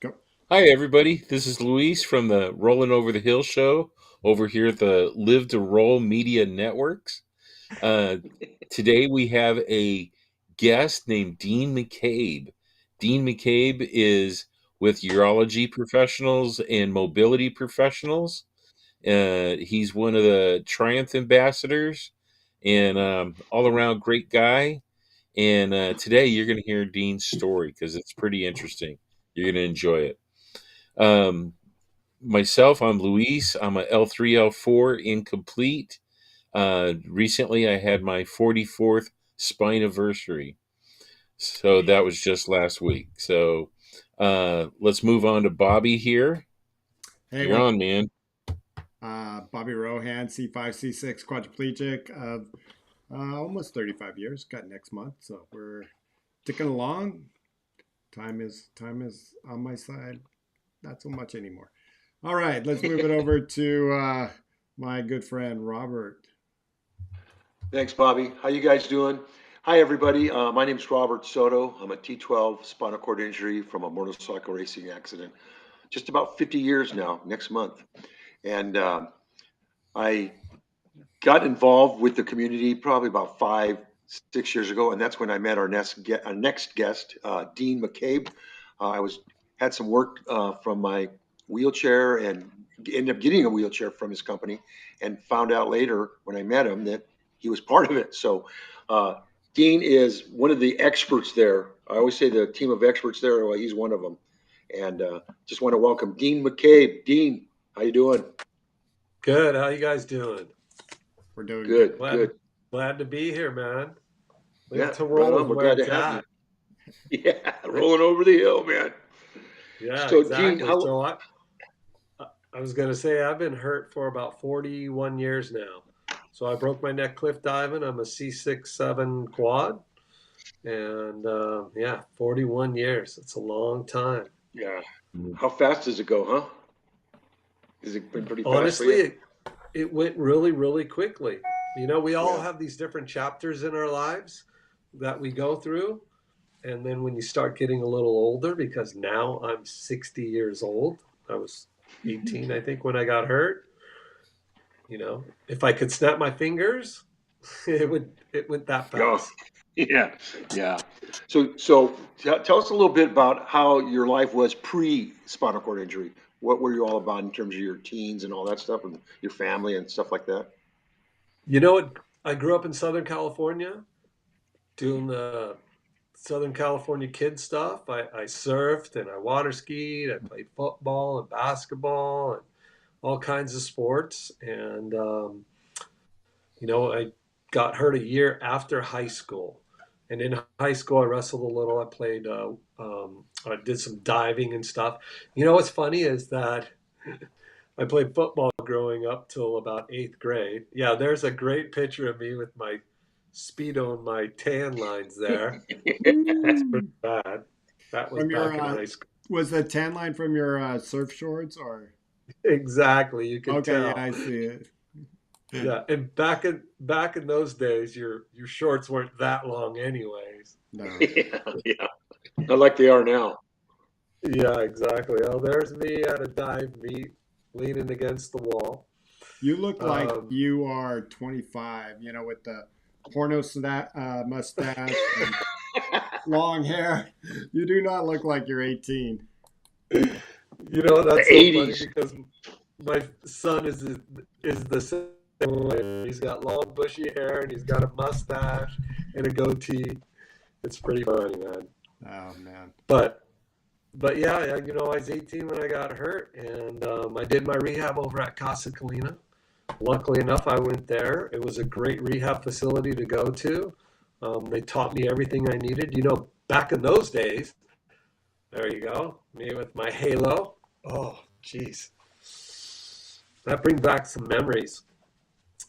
Go. Hi, everybody. This is Luis from the Rollin Over the Hill show over here at the Live to Roll Media Networks. Uh, Today we have a guest named Dean Maccabe. Dean Maccabe is with urology professionals and mobility professionals. He's one of the Triumph ambassadors and all around great guy. And today you're going to hear Dean's story because it's pretty interesting. You're going to enjoy it. Um, Myself, I'm Luis. I'm a L3, L4 incomplete. Recently, I had my 44th spine anniversary. So that was just last week. So let's move on to Bobby here. Hey, You're what? on, man. Bobby Rohan, C5, C6 quadriplegic of almost 35 years. Got next month, so we're ticking along. Time is on my side. Not so much anymore. All right, let's move it over to my good friend Robert. Thanks, Bobby. How you guys doing? Hi, everybody. My name's Robert Soto. I'm a T12 spinal cord injury from a motorcycle racing accident. Just about 50 years now, next month. And I got involved with the community probably about 5, 6 years ago, and that's when I met our next guest, Dean Maccabe. I was had some work from my wheelchair and ended up getting a wheelchair from his company, and found out later when I met him that he was part of it. So uh, Dean is one of the experts there. I always say the team of experts there. Well, he's one of them, and just want to welcome Dean Maccabe. Dean, how you doing? Good. How you guys doing? We're doing good. Good, Glad good. glad to be here, man. Live Yeah, to right roll is on. We're where glad to it's have you. at. Yeah, rolling over the hill, man. Yeah, So, Gene, exactly. how? I was gonna say I've been hurt for about 41 years now. So I broke my neck cliff diving. I'm a C6-7 quad, and yeah, 41 years. It's a long time. Yeah, how fast does it go, huh? Has it been pretty fast for Honestly, you? it went really, really quickly. We all Yeah, have these different chapters in our lives that we go through. And then when you start getting a little older, because now I'm 60 years old, I was 18, I think, when I got hurt. If I could snap my fingers, it went that yeah, fast. yeah, yeah. So, tell us a little bit about how your life was pre spinal cord injury. What were you all about in terms of your teens and all that stuff, and your family and stuff like that? You know what? I grew up in Southern California doing the Southern California kid stuff. I surfed and I water skied. I played football and basketball and all kinds of sports. And I got hurt a year after high school. And in high school, I wrestled a little. I played, I did some diving and stuff. What's funny is that I played football growing up till about eighth grade. Yeah, there's a great picture of me with my Speedo and my tan lines there. That's pretty Woo! bad. That was From your back in high school. was the tan line from your surf shorts or? Exactly, you could Okay, yeah, tell. I see it. Yeah, and back in those days, your shorts weren't that long, anyways. No. Yeah, yeah. Not like they are now. Yeah, exactly. Oh, there's me at a dive meet, leaning against the wall. You look like Um, you are 25, with the porno mustache and long hair. You do not look like you're 18. The that's so funny 80s. because my son is the same way. He's got long, bushy hair, and he's got a mustache and a goatee. It's pretty funny, man. Oh, man. But but yeah, I was 18 when I got hurt, and I did my rehab over at Casa Colina. Luckily enough, I went there. It was a great rehab facility to go to. They taught me everything I needed. Back in those days, there you go, me with my halo. Oh, jeez, that brings back some memories.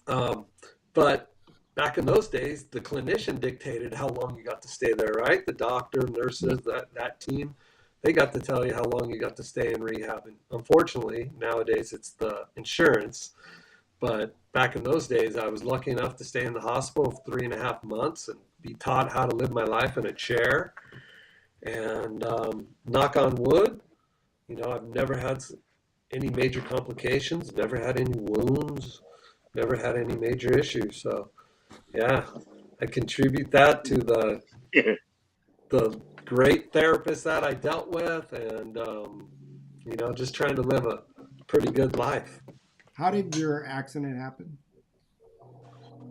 Um, but back in those days, the clinician dictated how long you got to stay there, right? The doctor, nurses, that team, they got to tell you how long you got to stay in rehab. And unfortunately, nowadays it's the insurance. But back in those days, I was lucky enough to stay in the hospital for 3.5 months and be taught how to live my life in a chair. And knock on wood, I've never had any major complications, never had any wounds, never had any major issues. So yeah, I contribute that to the great therapist that I dealt with, and just trying to live a pretty good life. How did your accident happen?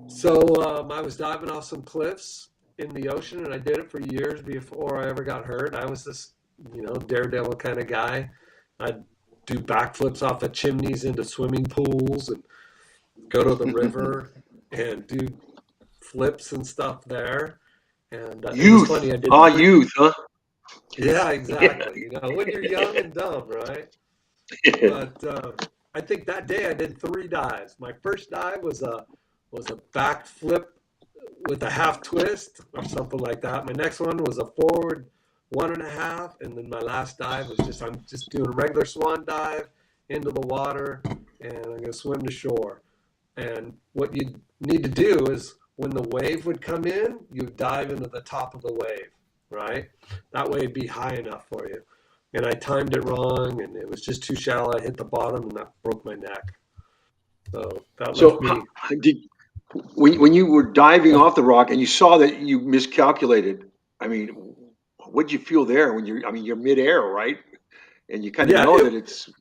So I was diving off some cliffs in the ocean, and I did it for years before I ever got hurt. I was this, daredevil kind of guy. I'd do backflips off of chimneys into swimming pools and go to the river and do flips and stuff there. And it was Youth. funny. I did Ah, youth, huh? Yeah, Yeah. exactly. When you're young and dumb, right? But I think that day I did 3 dives. My first dive was a back flip with a half twist or something like that. My next one was a forward 1.5, and then my last dive was I'm just doing a regular swan dive into the water, and I'm gonna swim to shore. And what you need to do is when the wave would come in, you dive into the top of the wave, right? That way it'd be high enough for you. And I timed it wrong, and it was just too shallow. I hit the bottom, and that broke my neck. So that left So me. did when you were diving off the rock and you saw that you miscalculated, I mean, what'd you feel there when you're midair, right? And you kind of Yeah, know it that it's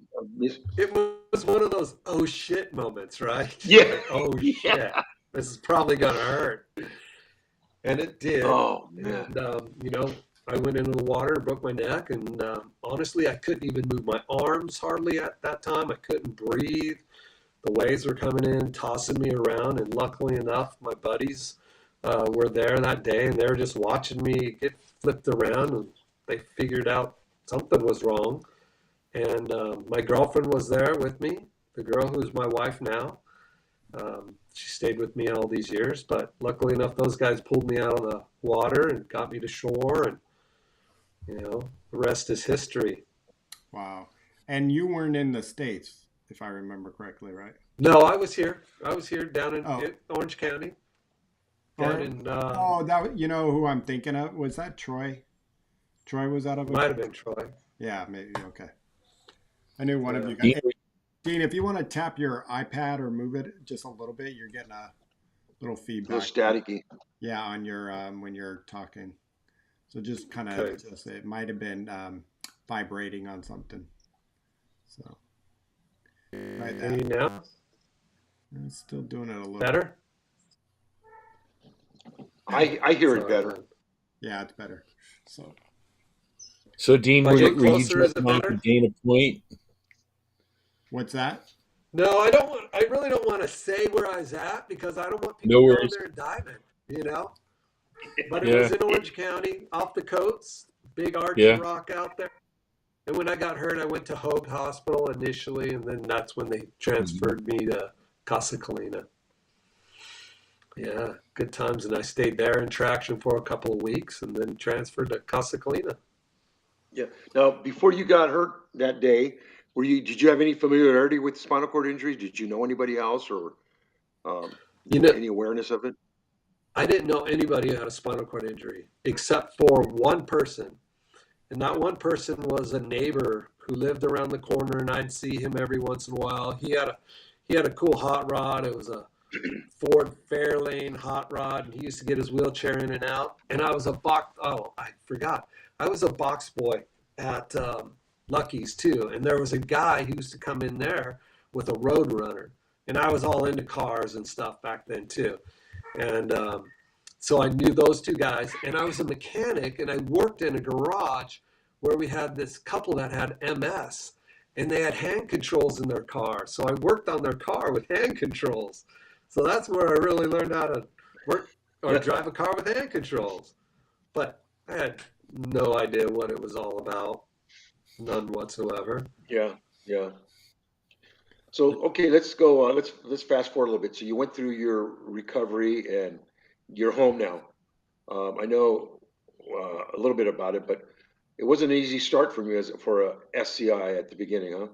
it was one of those oh shit moments, right? yeah, Like, oh yeah. shit, this is probably gonna hurt. And it did. Oh man. And, I went into the water and broke my neck. And honestly, I couldn't even move my arms hardly at that time. I couldn't breathe. The waves were coming in, tossing me around. And luckily enough, my buddies were there that day, and they were just watching me get flipped around. And they figured out something was wrong. And my girlfriend was there with me, the girl who's my wife now. She stayed with me all these years, but luckily enough, those guys pulled me out of the water and got me to shore, and the rest is history. Wow. And you weren't in the States, if I remember correctly, right? No, I was here. I was here down in Oh, Orange County. Down or in oh, that you know who I'm thinking of? Was that Troy? Troy was out of might it. have been Troy. Yeah, maybe. Okay. I knew one of Yeah. you guys. Dean, Hey, Dean, if you want to tap your iPad or move it just a little bit, you're getting a little A little feedback. staticky. Yeah, on your when you're talking. So just kind Okay. of just it might have been vibrating on something. So try Any that. now? It's still doing it a little. Better? I hear it Sorry, better. man. Yeah, it's better. So so Dean, If I were, get were you closer, is it jumping on to better? gain a point? what's that? No, I don't want. I really don't want to say where I was at because I don't want No people going worries. there and diving. You know. But it Yeah, was in Orange County, off the coast, big arch of yeah. rock out there. And when I got hurt, I went to Hoag Hospital initially, and then that's when they Mhm. transferred me to Casa Colina. Yeah, good times. And I stayed there in traction for a couple of weeks and then transferred to Casa Colina. Yeah. Now, before you got hurt that day, did you have any familiarity with spinal cord injuries? Did you know anybody else or um, You know, any awareness of it? I didn't know anybody who had a spinal cord injury except for one person. And that one person was a neighbor who lived around the corner, and I'd see him every once in a while. He had a cool hot rod. It was a Ford Fairlane hot rod, and he used to get his wheelchair in and out. And I was a box. Oh, I forgot. I was a box boy at Lucky's too, and there was a guy who used to come in there with a road runner, and I was all into cars and stuff back then too. And so I knew those two guys, and I was a mechanic, and I worked in a garage where we had this couple that had MS, and they had hand controls in their car. So I worked on their car with hand controls. So that's where I really learned how to work or Yeah. drive a car with hand controls. But I had no idea what it was all about, none whatsoever. Yeah. Yeah. So okay, let's go. Let's fast forward a little bit. So you went through your recovery and you're home now. I know a little bit about it, but it wasn't an easy start for me as for a SCI at the beginning, huh?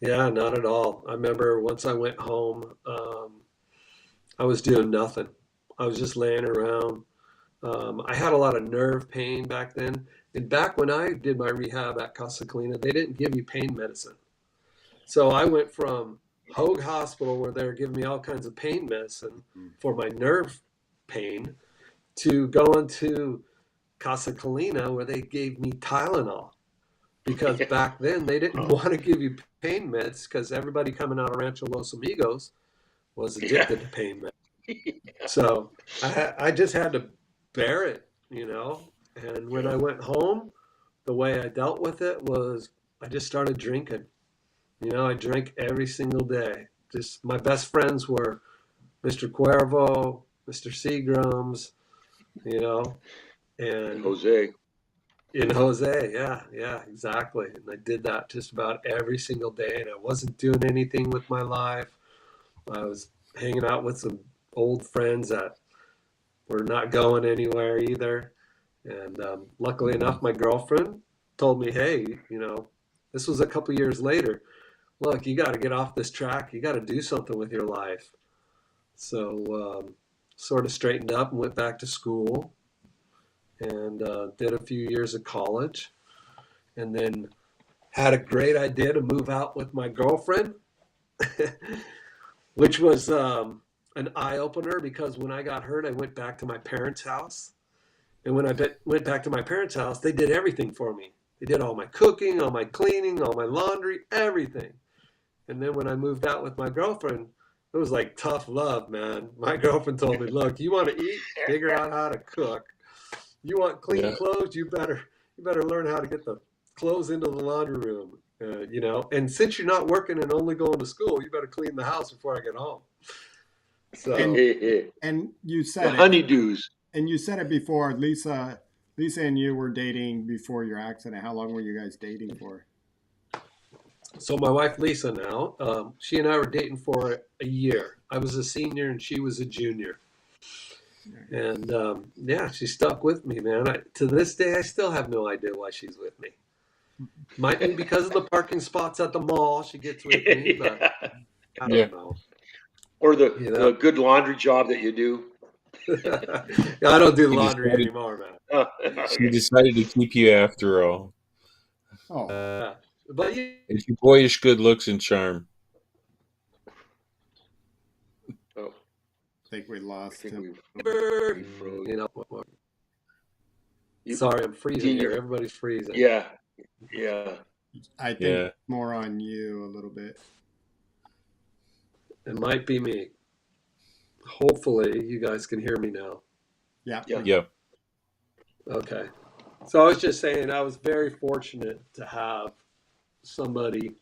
Yeah, not at all. I remember once I went home, I was doing nothing. I was just laying around. I had a lot of nerve pain back then, And back when I did my rehab at Casa Colina, they didn't give you pain medicine. So I went from Hoag Hospital, where they were giving me all kinds of pain medicine for my nerve pain, to going to Casa Colina, where they gave me Tylenol. Because back then they didn't want to give you pain meds, because everybody coming out of Rancho Los Amigos was addicted to pain meds. So I just had to bear it, you know. And when I went home, the way I dealt with it was I just started drinking. You know, I drank every single day. Just my best friends were Mr. Cuervo, Mr. Seagrams, you know, and Jose. in Jose, yeah, exactly. And I did that just about every single day, and I wasn't doing anything with my life. I was hanging out with some old friends that were not going anywhere either. And luckily enough, my girlfriend told me, hey, you know, this was a couple years later. Look, you got to get off this track. You got to do something with your life. So sort of straightened up and went back to school and did a few years of college, and then had a great idea to move out with my girlfriend, which was an eye-opener, because when I got hurt, I went back to my parents' house. And when I went back to my parents' house, they did everything for me. They did all my cooking, all my cleaning, all my laundry, everything. And then when I moved out with my girlfriend, it was like tough love, man. My girlfriend told me, look, you want to eat, figure out how to cook. You want clean clothes, you better learn how to get the clothes into the laundry room, you know. And since you're not working and only going to school, you better clean the house before I get home. So And you said the honeydews. And you said it before. Lisa and you were dating before your accident. How long were you guys dating for? So my wife Lisa now, she and I were dating for a year. I was a senior and she was a junior. And yeah, she stuck with me, man. To this day, I still have no idea why she's with me. Might be because of the parking spots at the mall she gets with me, but I don't know. Or the good laundry job that you do. I don't do laundry anymore, man. She decided to keep you after all. Oh. But yeah. It's your boyish good looks and charm. I think we lost him. You know, sorry, I'm freezing here. Everybody's freezing. Yeah. I think more on you a little bit. It might be me. Hopefully, you guys can hear me now. Yeah. Okay. So I was just saying, I was very fortunate to have somebody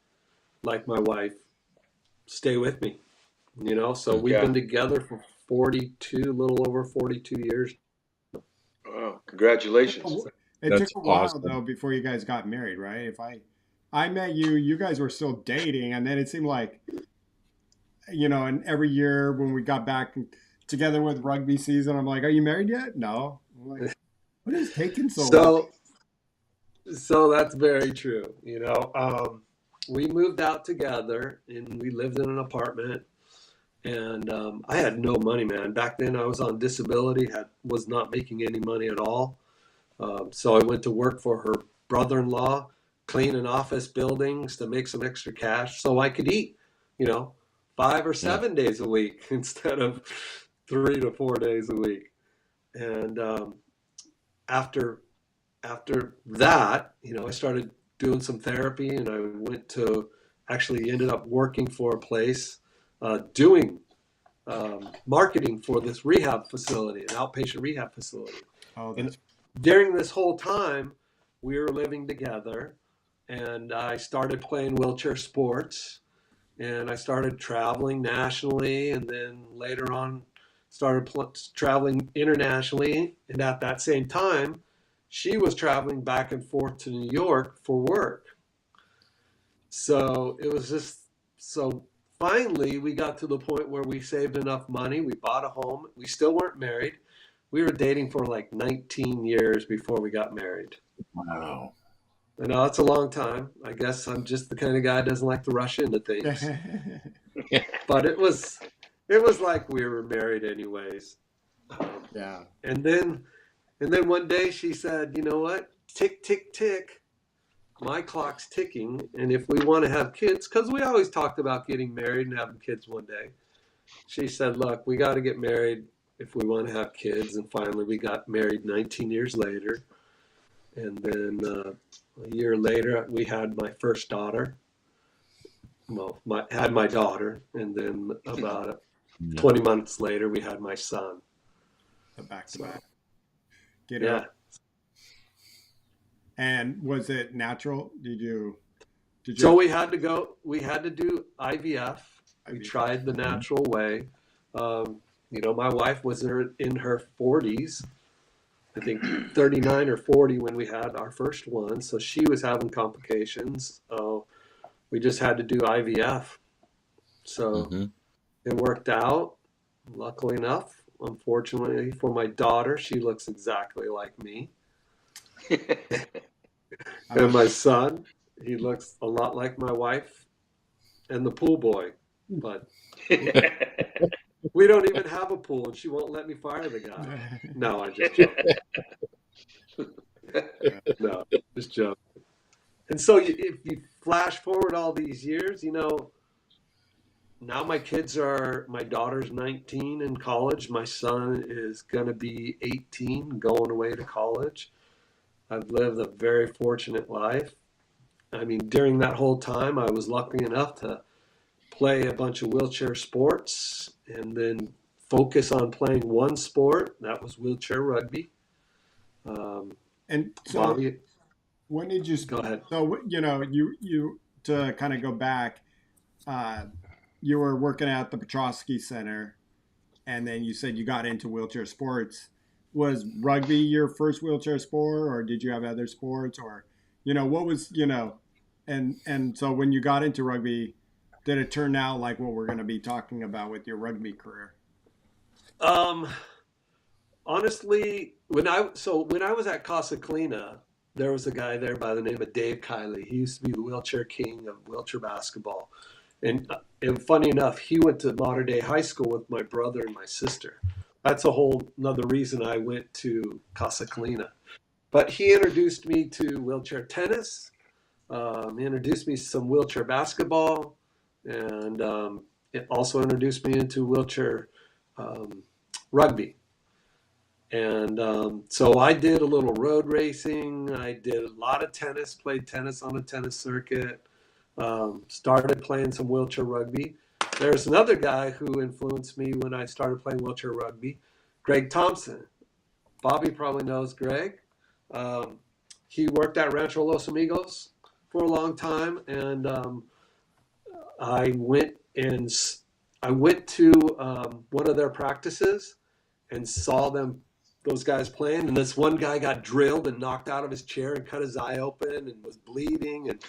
like my wife stay with me, you know. So we've been together for 42, a little over 42 years. Oh, congratulations. It took a while though before you guys got married, right? If I met you, you guys were still dating, and then it seemed like, you know, and every year when we got back together with rugby season, I'm like, are you married yet? No. I'm like, what is taking so long? So that's very true. You know, we moved out together and we lived in an apartment, and I had no money, man. Back then I was on disability, was not making any money at all. So I went to work for her brother-in-law, cleaning office buildings to make some extra cash so I could eat, you know, 5 or 7 days a week instead of 3 to 4 days a week. And after that, you know, I started doing some therapy, and I ended up working for a place doing marketing for this rehab facility, an outpatient rehab facility. And during this whole time, we were living together, and I started playing wheelchair sports, and I started traveling nationally, and then later on started traveling internationally. And at that same time, she was traveling back and forth to New York for work. So it was so finally we got to the point where we saved enough money. We bought a home. We still weren't married. We were dating for like 19 years before we got married. Wow. I know it's a long time. I guess I'm just the kind of guy that doesn't like to rush into things. But it was like we were married anyways. Yeah. And then one day she said, you know what? tick, tick, tick. My clock's ticking. And if we want to have kids, because we always talked about getting married and having kids one day, she said, look, we got to get married if we want to have kids. And finally, we got married 19 years later. And then a year later, we had my first daughter. Well, had my daughter. And then about 20 months later, we had my son. Back to back. Get Yeah. up. And was it natural? Did you? So we had to do IVF. We tried the natural way. My wife was in her 40s, I think 39 or 40 when we had our first one. So she was having complications. We just had to do IVF. So it worked out, luckily enough. Unfortunately for my daughter, she looks exactly like me. And my son, he looks a lot like my wife and the pool boy. But we don't even have a pool, and she won't let me fire the guy. No, I just joke. No, just joke. And so if you flash forward all these years, now my daughter's 19 in college. My son is going to be 18 going away to college. I've lived a very fortunate life. I mean, during that whole time, I was lucky enough to play a bunch of wheelchair sports and then focus on playing one sport. That was wheelchair rugby. And so, Bobby, when did you go ahead? So, you to kind of go back, you were working at the Petrosky Center, and then you said you got into wheelchair sports. Was rugby your first wheelchair sport, or did you have other sports, or, what was, and so when you got into rugby, did it turn out like what we're going to be talking about with your rugby career? Honestly, when I was at Casa Clina, there was a guy there by the name of Dave Kiley. He used to be the wheelchair king of wheelchair basketball. And funny enough, he went to Mater Dei High School with my brother and my sister. That's a whole another reason I went to Casa Clina. But he introduced me to wheelchair tennis. He introduced me to some wheelchair basketball. And it also introduced me into wheelchair rugby. And so I did a little road racing. I did a lot of tennis, played tennis on a tennis circuit, started playing some wheelchair rugby. There's another guy who influenced me when I started playing wheelchair rugby, Greg Thompson. Bobby probably knows Greg. He worked at Rancho Los Amigos for a long time, and I went to one of their practices and saw those guys playing, and this one guy got drilled and knocked out of his chair and cut his eye open and was bleeding, and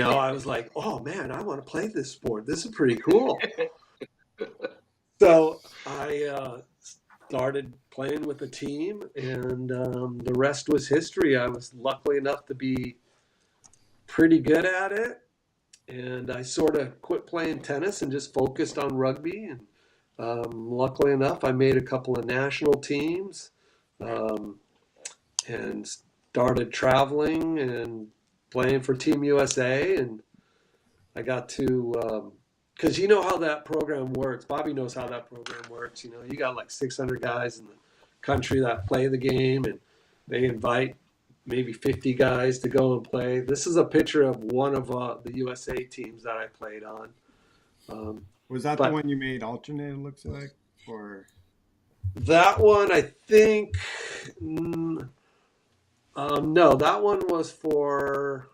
I was like, oh man, I want to play this sport. This is pretty cool. So I started playing with the team, and the rest was history. I was lucky enough to be pretty good at it, and I sort of quit playing tennis and just focused on rugby. And luckily enough, I made a couple of national teams, and started traveling and playing for Team USA. And I got to, because you know how that program works. Bobby knows how that program works. You got like 600 guys in the country that play the game, and they invite maybe 50 guys to go and play. This is a picture of one of the USA teams that I played on. Was that the one you made alternate, it looks like? Or that one, I think, no, that one was for,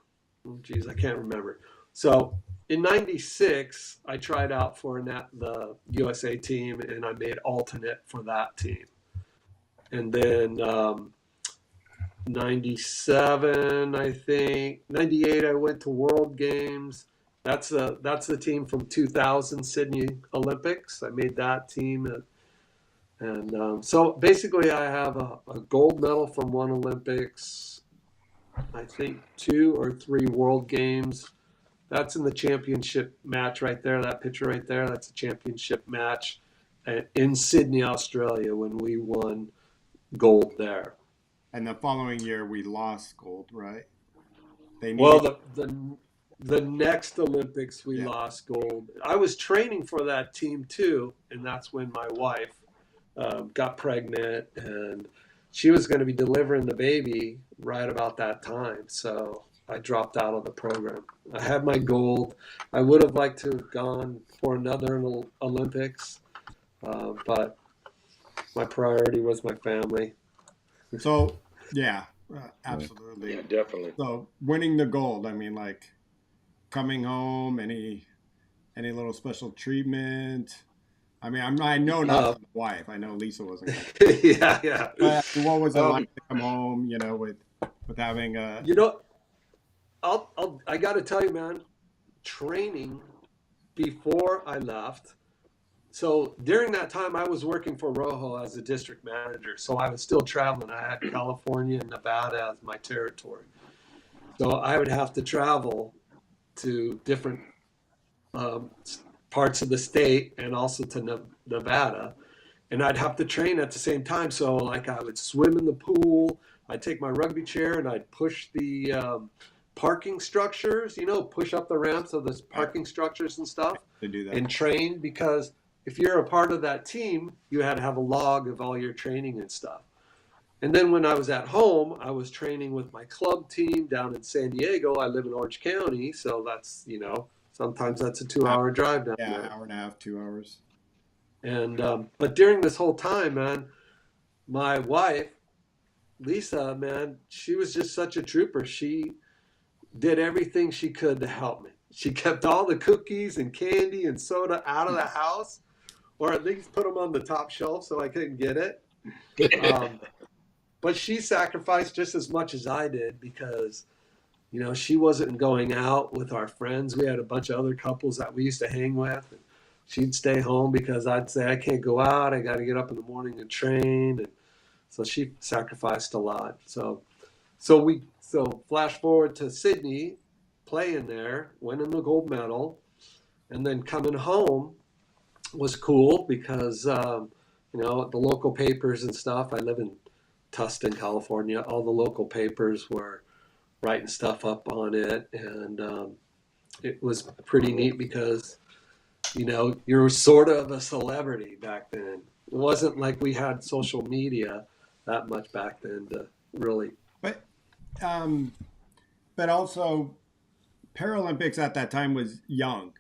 I can't remember. So in 96, I tried out for the USA team, and I made alternate for that team. And then 97, I think, 98, I went to World Games. That's the team from 2000 Sydney Olympics. I made that team. And so basically I have a gold medal from one Olympics, I think 2 or 3 World Games. That's in the championship match right there, that picture right there. That's a championship match in Sydney, Australia, when we won gold there. and the following year we lost gold, right? They Well, needed, the next Olympics we yeah. lost gold. I was training for that team too, and that's when my wife got pregnant, and she was going to be delivering the baby right about that time. So I dropped out of the program. I had my gold. I would have liked to have gone for another Olympics, but my priority was my family. So yeah, Yeah. absolutely. Yeah, definitely. So winning the gold, I mean, like coming home, any little special treatment? I mean, I know not Uh, for the wife. I know Lisa wasn't going. yeah, yeah. But I mean, what was it like Um, to come home? With having a you know, I got to tell you, man, training before I left. So during that time, I was working for Rojo as a district manager. So I was still traveling. I had California and Nevada as my territory. So I would have to travel to different um, parts of the state and also to Nevada. And I'd have to train at the same time. So, like, I would swim in the pool. I'd take my rugby chair and I'd push the parking structures, push up the ramps of the parking structures and stuff to do that? and train because if you're a part of that team, you had to have a log of all your training and stuff. And then when I was at home, I was training with my club team down in San Diego. I live in Orange County, so that's, sometimes that's a 2 hour drive down Yeah, there. hour and a half, 2 hours. And but during this whole time, man, my wife, Lisa, man, she was just such a trooper. She did everything she could to help me. She kept all the cookies and candy and soda out of the house, or at least put them on the top shelf so I couldn't get it. But she sacrificed just as much as I did because, she wasn't going out with our friends. We had a bunch of other couples that we used to hang with. And she'd stay home because I'd say, I can't go out. I got to get up in the morning and train. And so she sacrificed a lot. So flash forward to Sydney, playing there, winning the gold medal, and then coming home was cool because the local papers and stuff. I live in Tustin, California. All the local papers were writing stuff up on it, and it was pretty neat because you were sort of a celebrity back then. It wasn't like we had social media that much back then to really. But um, but also Paralympics at that time was young.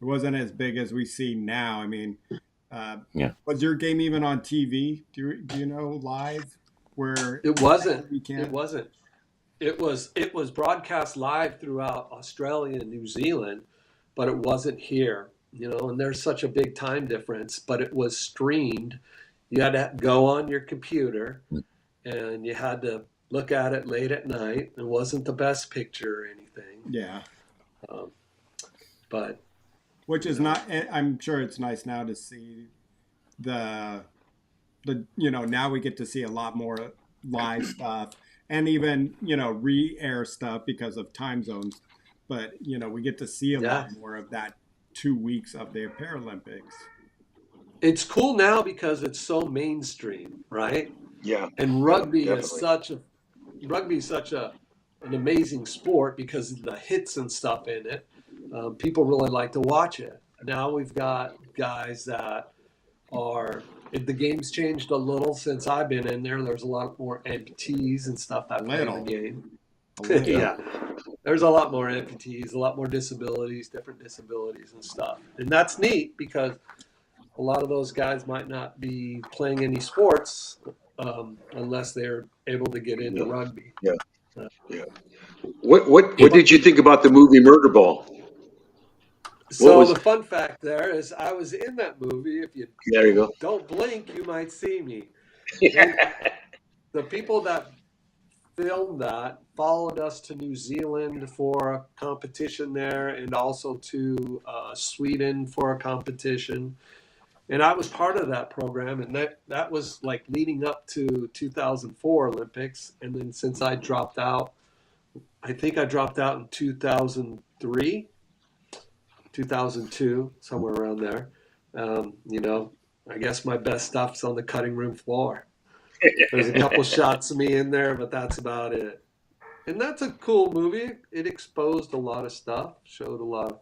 It wasn't as big as we see now. I mean, Yeah. was your game even on TV? Do you know live where It wasn't. we can? It wasn't. It was broadcast live throughout Australia and New Zealand, but it wasn't here. And there's such a big time difference. But it was streamed. You had to go on your computer, and you had to look at it late at night. It wasn't the best picture or anything. Yeah. But Which is not. I'm sure it's nice now to see the now we get to see a lot more live stuff and even re-air stuff because of time zones. But we get to see a lot more of that 2 weeks of the Paralympics. it's cool now because it's so mainstream, right? Yeah, And yeah, rugby is definitely. such an amazing sport because of the hits and stuff in it. People really like to watch it. Now we've got guys that are. The game's changed a little since I've been in there. There's a lot more amputees and stuff that play the game. A little. Yeah, there's a lot more amputees, a lot more disabilities, different disabilities and stuff. And that's neat because a lot of those guys might not be playing any sports unless they're able to get into Yeah, rugby. yeah, Uh, yeah. What It, did you think about the movie Murder Ball? What So was? the fun fact there is I was in that movie. If you There you go. don't blink, you might see me. Yeah. They, the people that filmed that followed us to New Zealand for a competition there and also to Sweden for a competition. And I was part of that program, and that was like leading up to 2004 Olympics. And then since I dropped out, I think I dropped out in 2003, 2002, somewhere around there. I guess my best stuff's on the cutting room floor. There's a couple shots of me in there, but that's about it. And that's a cool movie. It exposed a lot of stuff, showed a lot of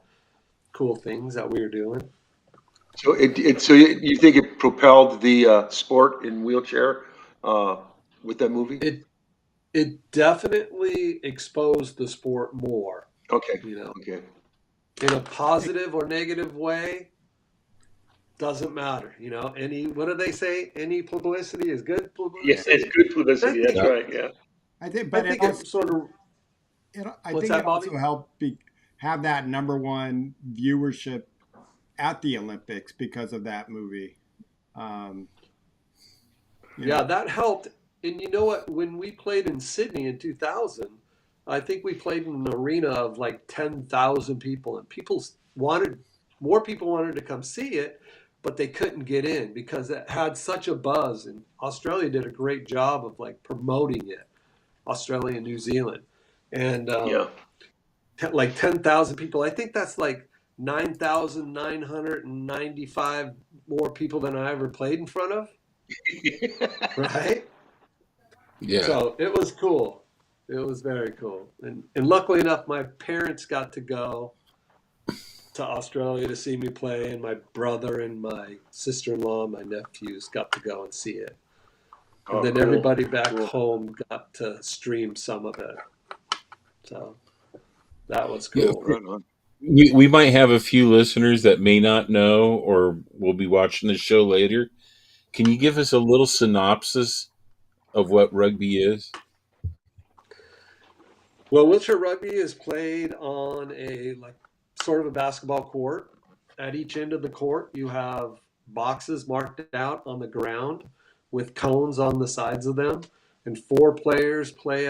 cool things that we were doing. So you think it propelled the sport in wheelchair uh, with that movie? It definitely exposed the sport more, Okay. you know, Okay. in a positive or negative way. Doesn't matter, Any what do they say? Any publicity is good Yeah, it's publicity. good I publicity. That's think Yeah. right. Yeah. I think, I but it think also it sort of I what's think that, it Bobby? also helped have that number one viewership at the Olympics because of that movie. Um, you Yeah, know, that helped. And you know what? When we played in Sydney in 2000, I think we played in an arena of like 10,000 people, and more people wanted to come see it, but they couldn't get in because it had such a buzz. And Australia did a great job of like promoting it, Australia and New Zealand. And Yeah. like 10,000 people, I think that's like 9,995 more people than I ever played in front of, right? Yeah. So it was cool. It was very cool. And luckily enough, my parents got to go to Australia to see me play, and my brother and my sister-in-law, my nephews got to go and see it. And Oh, then cool. everybody back Cool. home got to stream some of it. So that was Yeah. cool. Right on. We might have a few listeners that may not know or will be watching the show later. Can you give us a little synopsis of what rugby is? Well, wheelchair rugby is played on a like sort of a basketball court. At each end of the court, you have boxes marked out on the ground with cones on the sides of them, and four players play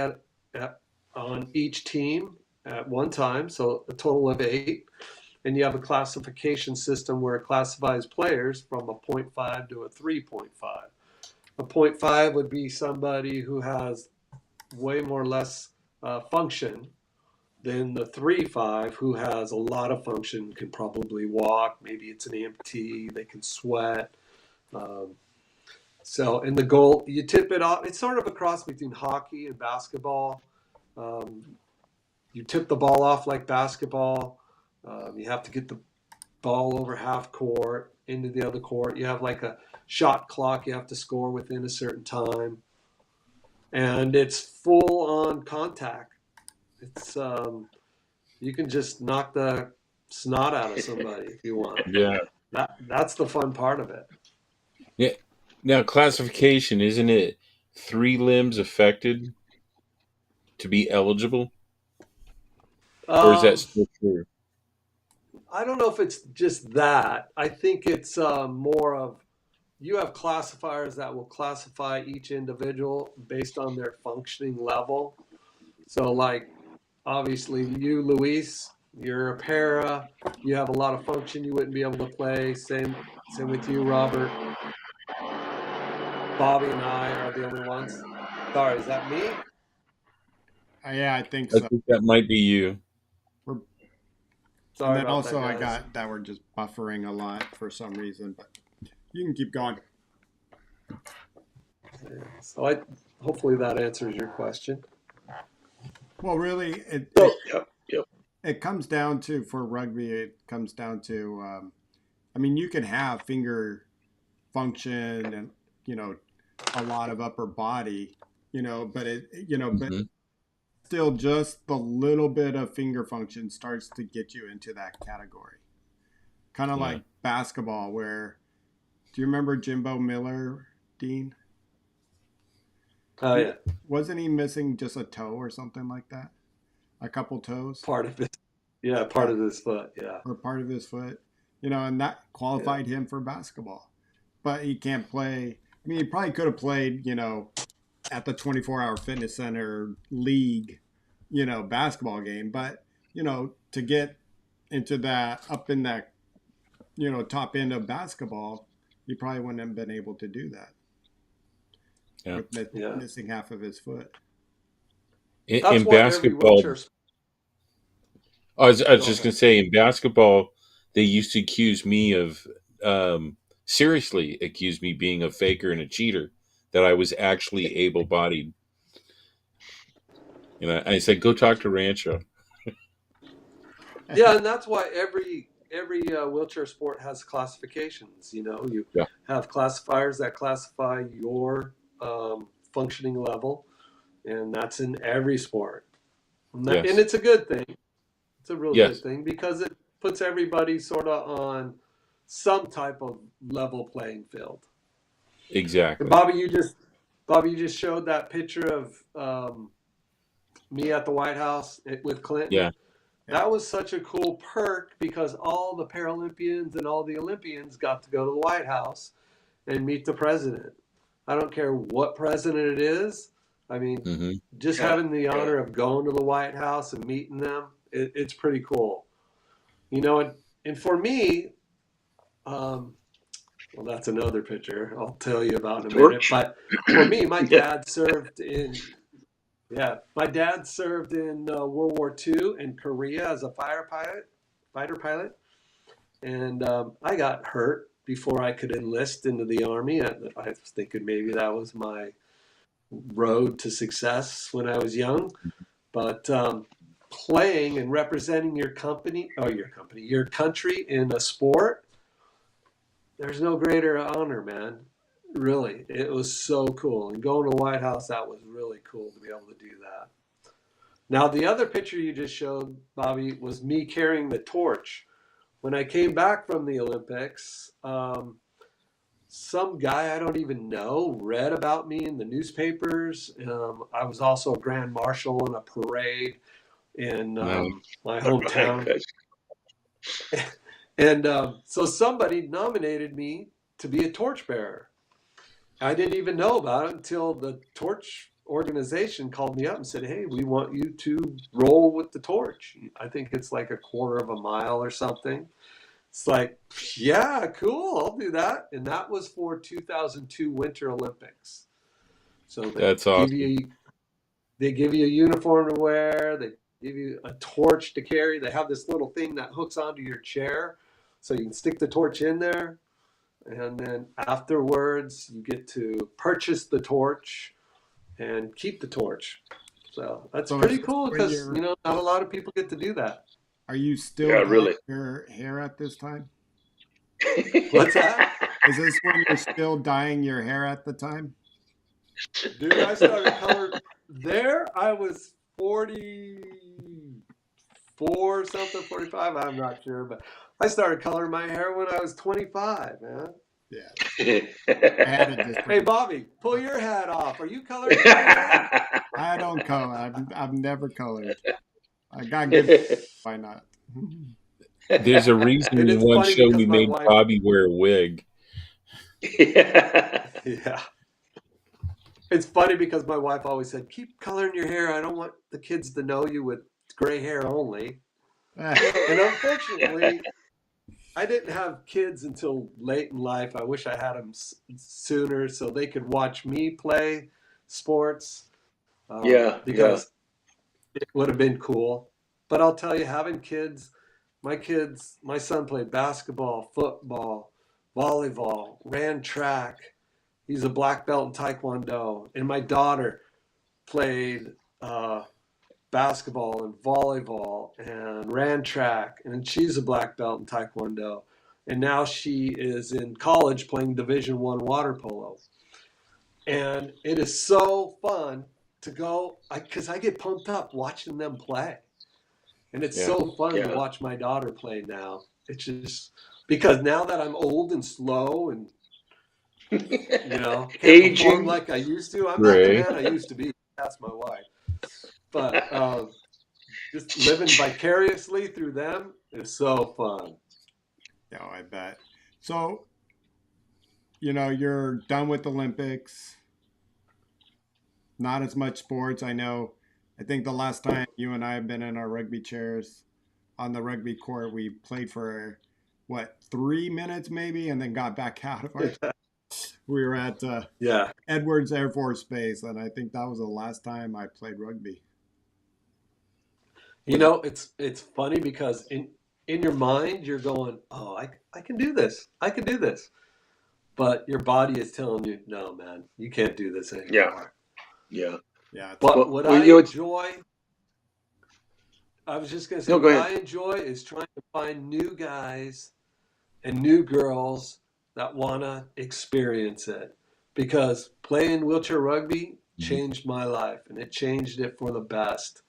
on each team at one time, so a total of eight. And you have a classification system where it classifies players from a point 0.5 to a 3.5. A point 0.5 would be somebody who has way more or less function than the 3.5 who has a lot of function, can probably walk, maybe it's an amputee, they can sweat. Um, so in the goal, you tip it off. It's sort of a cross between hockey and basketball. Um, you tip the ball off like basketball. You have to get the ball over half court into the other court. You have like a shot clock you have to score within a certain time. And it's full on contact. It's you can just knock the snot out of somebody if you want. Yeah. That's the fun part of it. Yeah. Now, classification, isn't it 3 limbs affected to be eligible? Or is that Um, still true? I don't know if it's just that. I think it's more of you have classifiers that will classify each individual based on their functioning level. So, like, obviously, you, Luis, you're a para. You have a lot of function. You wouldn't be able to play. Same with you, Robert. Bobby and I are the only ones. Sorry, is that me? yeah, I think I so. think that might be you. We're, and Sorry then about that, also I guys. got that we're just buffering a lot for some reason, but you can keep going. So hopefully that answers your question. Well, really, So Yep. Yep. it comes down to for rugby. It comes down to, I mean, you can have finger function and a lot of upper body, but but Hmm. still just the little bit of finger function starts to get you into that category. Kind of Yeah. like basketball, where do you remember Jimbo Miller, Dean? oh yeah, Wasn't he missing just a toe or something like that? A couple toes? part of it. Yeah, part Yeah, of his foot. Yeah, or part of his foot, and that yeah, qualified him for basketball. But he can't play. I mean, he probably could have played, at the 24-hour fitness center league, basketball game. But, to get into that, up in that, top end of basketball, he probably wouldn't have been able to do that Yeah. with yeah. missing half of his foot. That's In what every basketball, wheelchair. I was Go just ahead. going to say, in basketball, they used to accuse me of, seriously accuse me being a faker and a cheater. that I was actually able-bodied. And I said, go talk to Rancho. Yeah, and that's why every wheelchair sport has classifications. You Yeah. have classifiers that classify your functioning level, and that's in every sport. And Yes. it's a good thing. It's a real Yes. good thing because it puts everybody sort of on some type of level playing field. Exactly. And Bobby, you just showed that picture of me at the White House with Clinton. Yeah. That was such a cool perk because all the Paralympians and all the Olympians got to go to the White House and meet the president. I don't care what president it is. I mean, Mm-hmm. just having the honor of going to the White House and meeting them, it's pretty cool. And for me, well, that's another picture I'll tell you about in a minute. But for me, my dad served in World War II in Korea as a fighter pilot. And I got hurt before I could enlist into the Army. I was thinking maybe that was my road to success when I was young. But playing and representing your country in a sport, there's no greater honor, man. Really, it was so cool. And going to the White House, that was really cool to be able to do that. Now, the other picture you just showed, Bobby, was me carrying the torch. When I came back from the Olympics, some guy I don't even know read about me in the newspapers. I was also a grand marshal in a parade in my hometown. And so somebody nominated me to be a torchbearer. I didn't even know about it until the torch organization called me up and said, hey, we want you to roll with the torch. I think it's like a quarter of a mile or something. It's like, yeah, cool, I'll do that. And that was for 2002 Winter Olympics. So that's awesome. They give you a uniform to wear. They give you a torch to carry. They have this little thing that hooks onto your chair so you can stick the torch in there. And then afterwards, you get to purchase the torch and keep the torch. So that's pretty cool because, not a lot of people get to do that. Are you still dyeing your hair at this time? What's that? Is this when you're still dyeing your hair at the time? Dude, I started color there. I was 44 something, 45. I'm not sure, but I started coloring my hair when I was 25, man. Yeah. Hey, Bobby, pull your hat off. Are you coloring your hair? I don't color. I've never colored. I got good. Why not? There's a reason in one show we made Bobby wear a wig. Yeah. It's funny because my wife always said, keep coloring your hair. I don't want the kids to know you with gray hair only. And unfortunately, I didn't have kids until late in life. I wish I had them sooner so they could watch me play sports. Because it would have been cool. But I'll tell you, having kids, my son played basketball, football, volleyball, ran track. He's a black belt in Taekwondo. And my daughter played basketball and volleyball and ran track. And she's a black belt in Taekwondo. And now she is in college playing Division I water polo. And it is so fun to go, because I get pumped up watching them play. And it's so fun to watch my daughter play now. It's just, because now that I'm old and slow and, can't perform like I used to. I'm not the man I used to be. That's my wife. But just living vicariously through them is so fun. Yeah, I bet. So, you're done with Olympics. Not as much sports. I think the last time you and I have been in our rugby chairs on the rugby court, we played for 3 minutes maybe, and then got back out of our. We were at Edwards Air Force Base, and I think that was the last time I played rugby. It's funny because in your mind you're going, oh, I can do this. I can do this. but your body is telling you, no, man, you can't do this anymore. Yeah. Yeah. But what I enjoy, I was just going to say, what I enjoy is trying to find new guys and new girls that want to experience it, because playing wheelchair rugby changed my life, and it changed it for the best.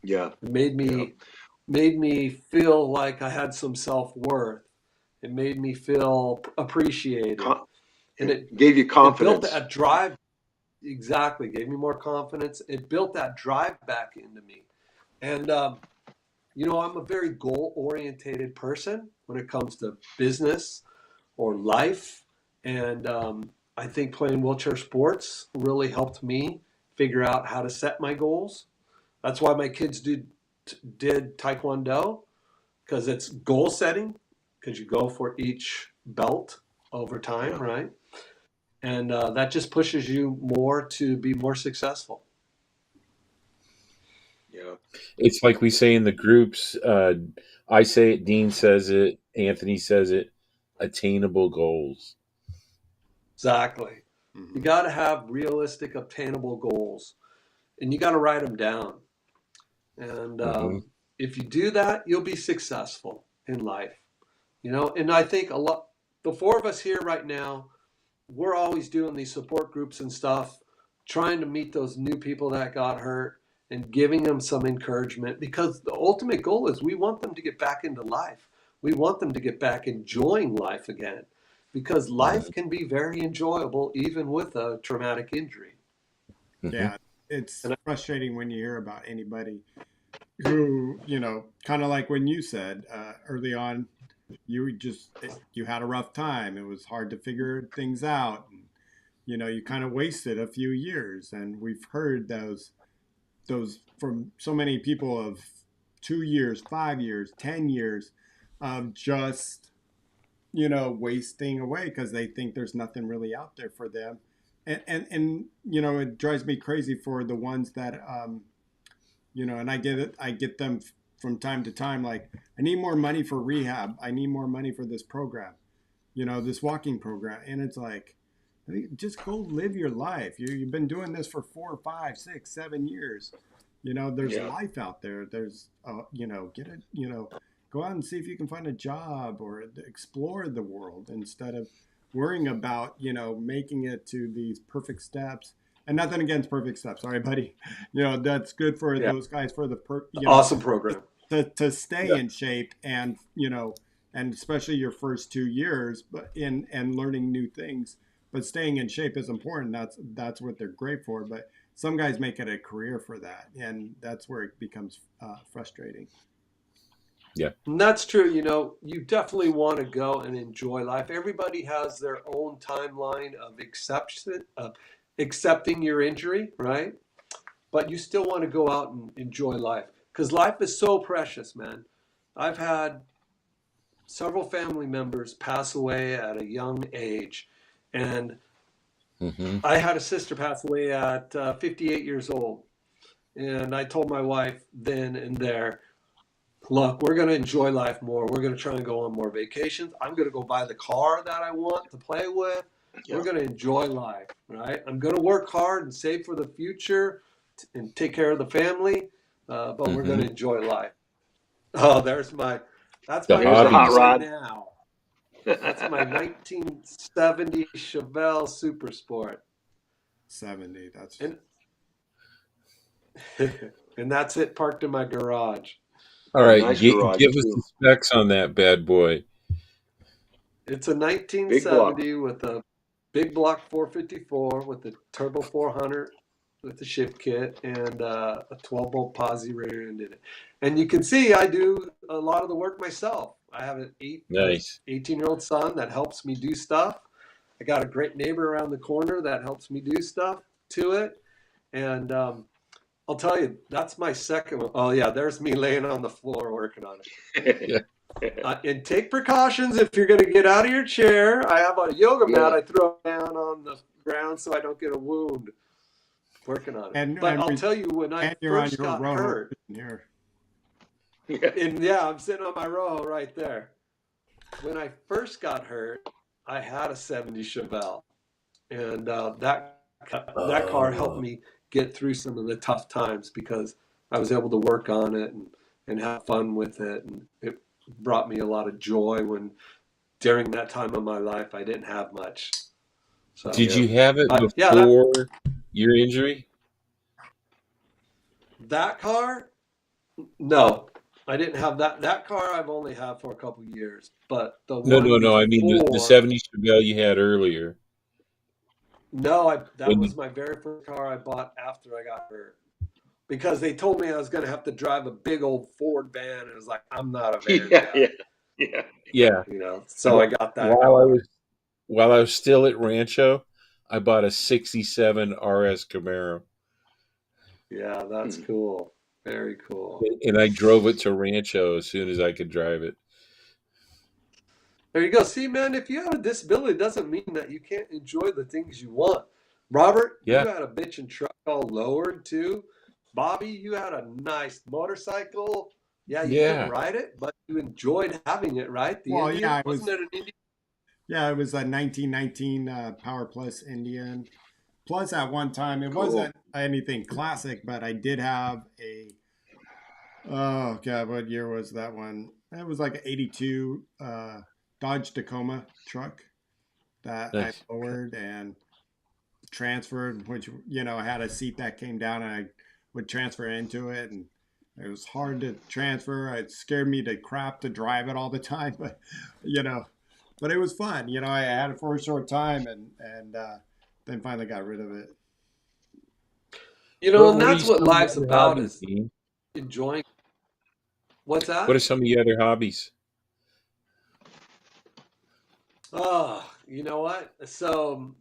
Yeah. It made me feel like I had some self-worth. It made me feel appreciated. And it gave you confidence. It built that drive. Exactly. Gave me more confidence. It built that drive back into me. And, you know, I'm a very goal-orientated person when it comes to business or life. And I think playing wheelchair sports really helped me figure out how to set my goals. That's why my kids did Taekwondo, because it's goal setting, because you go for each belt over time, right? And that just pushes you more to be more successful. Yeah. It's like we say in the groups, I say it, Dean says it, Anthony says it, attainable goals. Exactly. You got to have realistic, obtainable goals, and you got to write them down. And if you do that, you'll be successful in life. You know, and I think the four of us here right now, we're always doing these support groups and stuff, trying to meet those new people that got hurt and giving them some encouragement, because the ultimate goal is we want them to get back into life. We want them to get back enjoying life again, because life can be very enjoyable even with a traumatic injury. Yeah, it's frustrating when you hear about anybody who, you know, kind of like when you said early on, you had a rough time. It was hard to figure things out. And, you know, you kind of wasted a few years. And we've heard those from so many people of 2 years, 5 years, 10 years of just, you know, wasting away because they think there's nothing really out there for them. And you know, it drives me crazy for the ones that, you know, and I get it. I get them from time to time. Like, I need more money for rehab. I need more money for this program, you know, this walking program. And it's like, just go live your life. You've been doing this for 4, 5, 6, 7 years. You know, there's life out there. There's, you know, get it, you know, go out and see if you can find a job or explore the world instead of worrying about, you know, making it to these perfect steps. And nothing against perfect steps. Sorry, buddy. You know, that's good for those guys for the you know, awesome program to stay in shape, and, you know, and especially your first 2 years, but and learning new things. But staying in shape is important. That's what they're great for. But some guys make it a career for that, and that's where it becomes frustrating. Yeah, and that's true. You know, you definitely want to go and enjoy life. Everybody has their own timeline of accepting your injury, right? But you still want to go out and enjoy life, because life is so precious, man. I've had several family members pass away at a young age, and I had a sister pass away at 58 years old, and I told my wife then and there, look, we're going to enjoy life more. We're going to try and go on more vacations. I'm going to go buy the car that I want to play with. We're going to enjoy life, right? I'm going to work hard and save for the future and take care of the family, but we're going to enjoy life. Oh, that's my hot rod now. That's my 1970 Chevelle Super Sport. 70. That's and that's it, parked in my garage. All right, nice give us the specs on that bad boy. It's a 1970 with a big block 454 with a turbo 400 with the shift kit and a 12-volt posi rear end in it. And you can see I do a lot of the work myself. I have an 18-year-old son that helps me do stuff. I got a great neighbor around the corner that helps me do stuff to it. And I'll tell you, that's my second one. Oh, yeah, there's me laying on the floor working on it. And take precautions if you're going to get out of your chair. I have a yoga mat. I throw it down on the ground so I don't get a wound working on it. But I'll tell you, when I first got hurt, and I'm sitting on my row right there. When I first got hurt, I had a '70 Chevelle, and that car helped Oh, me get through some of the tough times because I was able to work on it and have fun with it, and it brought me a lot of joy when during that time of my life I didn't have much. So, did Yeah. you have it but yeah, that before your injury? that car, no, I didn't have that. That car I've only had for a couple years, but the No, no, one no. I mean the before, 70 Chevelle you had earlier. no, that When was my very first car I bought after I got hurt. Because they told me I was going to have to drive a big old Ford van, and I was like, I'm not a van Yeah, guy, yeah, yeah. yeah, So I got that while I car. was still at Rancho, I bought a '67 RS Camaro, Yeah, that's Hmm. cool. Very cool. and I drove it to Rancho as soon as I could drive it. There you go. See, man, if you have a disability, it doesn't mean that you can't enjoy the things you want. Robert, Yeah, you had a bitchin' truck all lowered too. Bobby, you had a nice motorcycle. Yeah, you couldn't yeah, ride it, but you enjoyed having it, right? The Well, yeah, Indian, wasn't it an Indian? it was a 1919 Power Plus Indian. Plus, at one time, it Cool. wasn't anything classic, but I did have a, oh God, what year was that one? It was like an 82 Dodge Tacoma truck that I nice. lowered and transferred, which, you know, had a seat that came down and I would transfer into it. And it was hard to transfer. It scared me to crap to drive it all the time, but, you know, but it was fun. You know, I had it for a short time and then finally got rid of it. What And What are that's what some of your life's other about hobbies, is Dean? enjoying. What's What are that? some of your other hobbies? Oh, you know what? So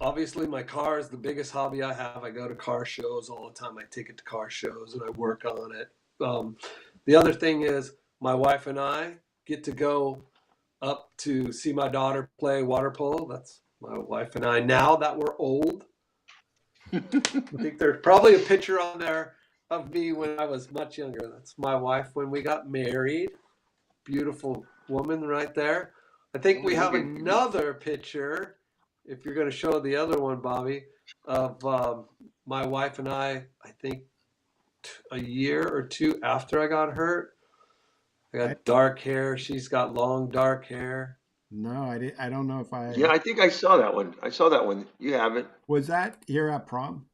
obviously my car is the biggest hobby I have. I go to car shows all the time. I take it to car shows and I work on it. Um, the other thing is my wife and I get to go up to see my daughter play water polo. That's my wife and I. Now that we're old, I think there's probably a picture on there of me when I was much younger. That's my wife when we got married. Beautiful woman right there. I think we have Look at you. another picture, if you're going to show the other one, Bobby, of my wife and I think a year or two after I got hurt. I I got dark hair. She's got long dark hair. no, I did. I don't know if Yeah, I I think I saw that one. I saw that one. You have it. was that here at prom.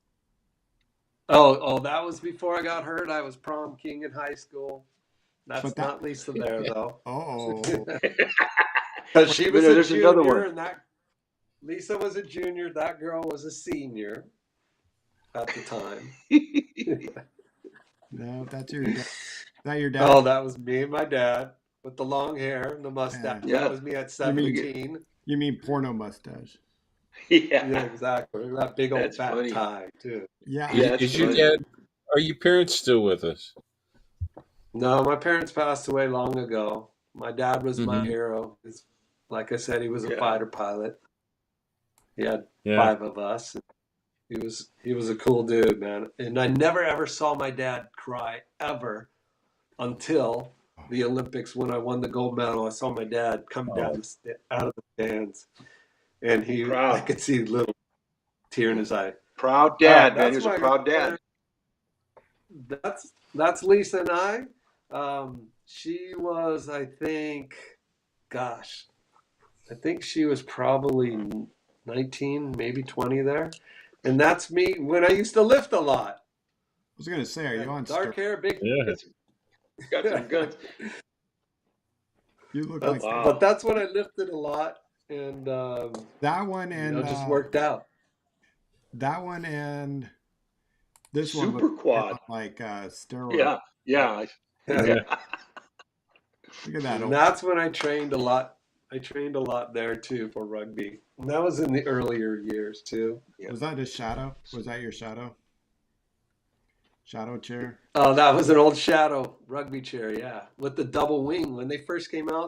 Oh, that was before I got hurt. I was prom king in high school. But That's that, not Lisa there, though. oh, Because she But was no, a there's another junior, one. and that Lisa was a junior. That girl was a senior at the time. no, that's your dad. Is that your dad? Oh, that was me and my dad with the long hair and the mustache. Yeah. That Yeah, was me at You we mean get. 17. you mean porno mustache? Yeah, Yeah, exactly. That big old that's fat funny. tie, too. Yeah, Is Yeah, that's is your funny. dad? Are your parents still with us? No, my parents passed away long ago. My dad was my Hmm. hero. Like I said, he was a Yeah. fighter pilot. He had Yeah. 5 of us. He was a cool dude, man. And I never ever saw my dad cry ever until the Olympics when I won the gold medal. I saw my dad come Oh, down out of the stands, and I Proud. could see a little tear in his eye. Proud All right, dad, man. He that's was a my proud dad. girlfriend. That's Lisa and I. She was, I think, gosh, I think she was probably 19, maybe 20 there. And that's me when I used to lift a lot. I was gonna say, are you on Dark hair, big. yeah. Got some guns. You look like But Wow. that's when I lifted a lot, and that one and just worked out. that one and this one look Super quad. like steroid. Yeah. Yeah. Yeah. Yeah. Look at that And old. that's when I trained a lot. I trained a lot there too for rugby. And that was in the earlier years too. Yeah. Was that a shadow? Was that your shadow? Shadow chair? Oh, that was an old shadow rugby chair, yeah, with the double wing. When they first came out,